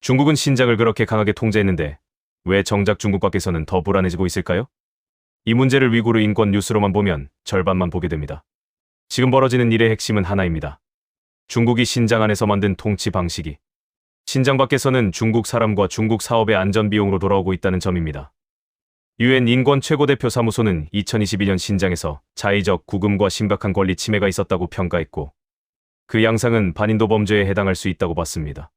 중국은 신장을 그렇게 강하게 통제했는데 왜 정작 중국 밖에서는 더 불안해지고 있을까요? 이 문제를 위구르 인권 뉴스로만 보면 절반만 보게 됩니다. 지금 벌어지는 일의 핵심은 하나입니다. 중국이 신장 안에서 만든 통치 방식이 신장 밖에서는 중국 사람과 중국 사업의 안전 비용으로 돌아오고 있다는 점입니다. 유엔 인권 최고대표 사무소는 2022년 신장에서 자의적 구금과 심각한 권리 침해가 있었다고 평가했고 그 양상은 반인도 범죄에 해당할 수 있다고 봤습니다.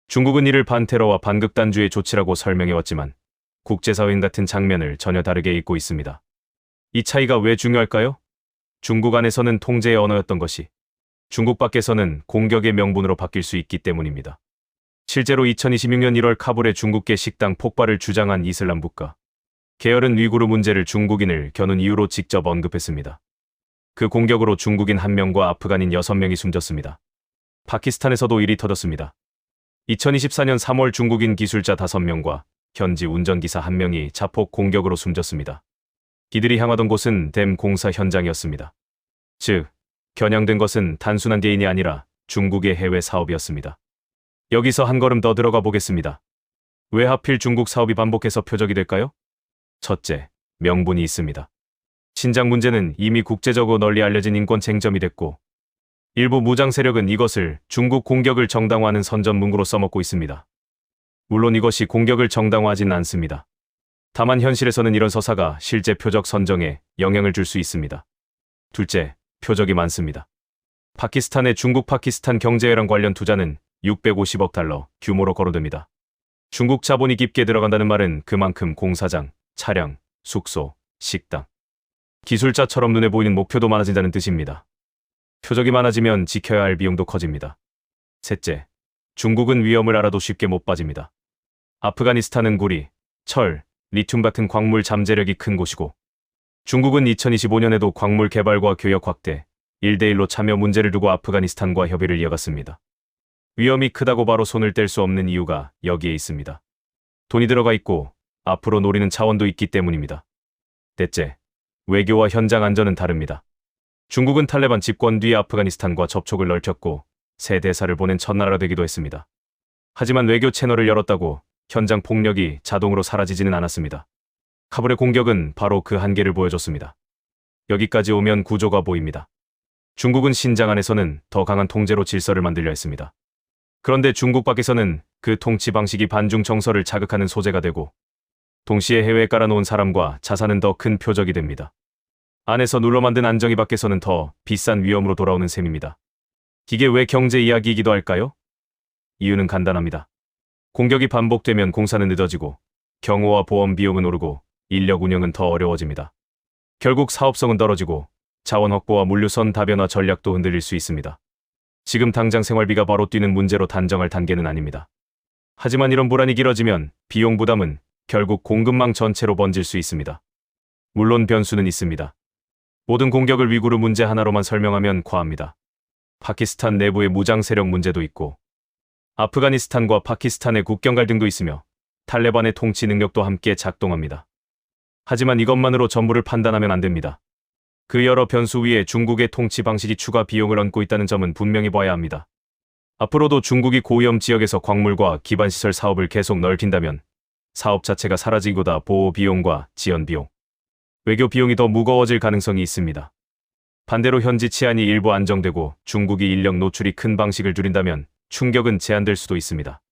중국은 이를 반테러와 반극단주의 조치라고 설명해왔지만 국제사회인 같은 장면을 전혀 다르게 읽고 있습니다. 이 차이가 왜 중요할까요? 중국 안에서는 통제의 언어였던 것이 중국 밖에서는 공격의 명분으로 바뀔 수 있기 때문입니다. 실제로 2026년 1월 카불의 중국계 식당 폭발을 주장한 이슬람 국가 계열은 위구르 문제를 중국인을 겨눈 이유로 직접 언급했습니다. 그 공격으로 중국인 1명과 아프간인 6명이 숨졌습니다. 파키스탄에서도 일이 터졌습니다. 2024년 3월 중국인 기술자 5명과 현지 운전기사 1명이 자폭 공격으로 숨졌습니다. 이들이 향하던 곳은 댐 공사 현장이었습니다. 즉, 겨냥된 것은 단순한 개인이 아니라 중국의 해외 사업이었습니다. 여기서 한 걸음 더 들어가 보겠습니다. 왜 하필 중국 사업이 반복해서 표적이 될까요? 첫째, 명분이 있습니다. 신장 문제는 이미 국제적으로 널리 알려진 인권 쟁점이 됐고 일부 무장 세력은 이것을 중국 공격을 정당화하는 선전 문구로 써먹고 있습니다. 물론 이것이 공격을 정당화하진 않습니다. 다만 현실에서는 이런 서사가 실제 표적 선정에 영향을 줄 수 있습니다. 둘째, 표적이 많습니다. 파키스탄의 중국 파키스탄 경제회랑 관련 투자는 650억 달러 규모로 거론됩니다. 중국 자본이 깊게 들어간다는 말은 그만큼 공사장, 차량, 숙소, 식당, 기술자처럼 눈에 보이는 목표도 많아진다는 뜻입니다. 표적이 많아지면 지켜야 할 비용도 커집니다. 셋째, 중국은 위험을 알아도 쉽게 못 빠집니다. 아프가니스탄은 구리, 철, 리튬 같은 광물 잠재력이 큰 곳이고 중국은 2025년에도 광물 개발과 교역 확대, 1대1로 참여 문제를 두고 아프가니스탄과 협의를 이어갔습니다. 위험이 크다고 바로 손을 뗄 수 없는 이유가 여기에 있습니다. 돈이 들어가 있고 앞으로 노리는 차원도 있기 때문입니다. 넷째, 외교와 현장 안전은 다릅니다. 중국은 탈레반 집권 뒤 아프가니스탄과 접촉을 넓혔고 새 대사를 보낸 첫 나라가 되기도 했습니다. 하지만 외교 채널을 열었다고 현장 폭력이 자동으로 사라지지는 않았습니다. 카불의 공격은 바로 그 한계를 보여줬습니다. 여기까지 오면 구조가 보입니다. 중국은 신장 안에서는 더 강한 통제로 질서를 만들려 했습니다. 그런데 중국 밖에서는 그 통치 방식이 반중 정서를 자극하는 소재가 되고 동시에 해외에 깔아놓은 사람과 자산은 더 큰 표적이 됩니다. 안에서 눌러 만든 안정이 밖에서는 더 비싼 위험으로 돌아오는 셈입니다. 이게 왜 경제 이야기이기도 할까요? 이유는 간단합니다. 공격이 반복되면 공사는 늦어지고 경호와 보험 비용은 오르고 인력 운영은 더 어려워집니다. 결국 사업성은 떨어지고 자원 확보와 물류선 다변화 전략도 흔들릴 수 있습니다. 지금 당장 생활비가 바로 뛰는 문제로 단정할 단계는 아닙니다. 하지만 이런 불안이 길어지면 비용 부담은 결국 공급망 전체로 번질 수 있습니다. 물론 변수는 있습니다. 모든 공격을 위구르 문제 하나로만 설명하면 과합니다. 파키스탄 내부의 무장 세력 문제도 있고 아프가니스탄과 파키스탄의 국경 갈등도 있으며 탈레반의 통치 능력도 함께 작동합니다. 하지만 이것만으로 전부를 판단하면 안 됩니다. 그 여러 변수 위에 중국의 통치 방식이 추가 비용을 얹고 있다는 점은 분명히 봐야 합니다. 앞으로도 중국이 고위험 지역에서 광물과 기반시설 사업을 계속 넓힌다면 사업 자체가 사라지고다 보호 비용과 지연 비용, 외교 비용이 더 무거워질 가능성이 있습니다. 반대로 현지 치안이 일부 안정되고 중국이 인력 노출이 큰 방식을 줄인다면 충격은 제한될 수도 있습니다.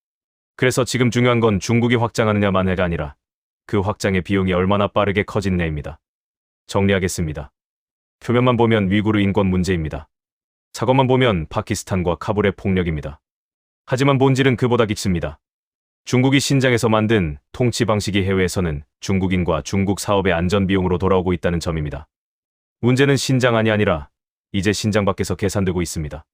그래서 지금 중요한 건 중국이 확장하느냐만해가 아니라 그 확장의 비용이 얼마나 빠르게 커지느냐입니다. 정리하겠습니다. 표면만 보면 위구르 인권 문제입니다. 사고만 보면 파키스탄과 카불의 폭력입니다. 하지만 본질은 그보다 깊습니다. 중국이 신장에서 만든 통치 방식이 해외에서는 중국인과 중국 사업의 안전 비용으로 돌아오고 있다는 점입니다. 문제는 신장 안이 아니라 이제 신장 밖에서 계산되고 있습니다.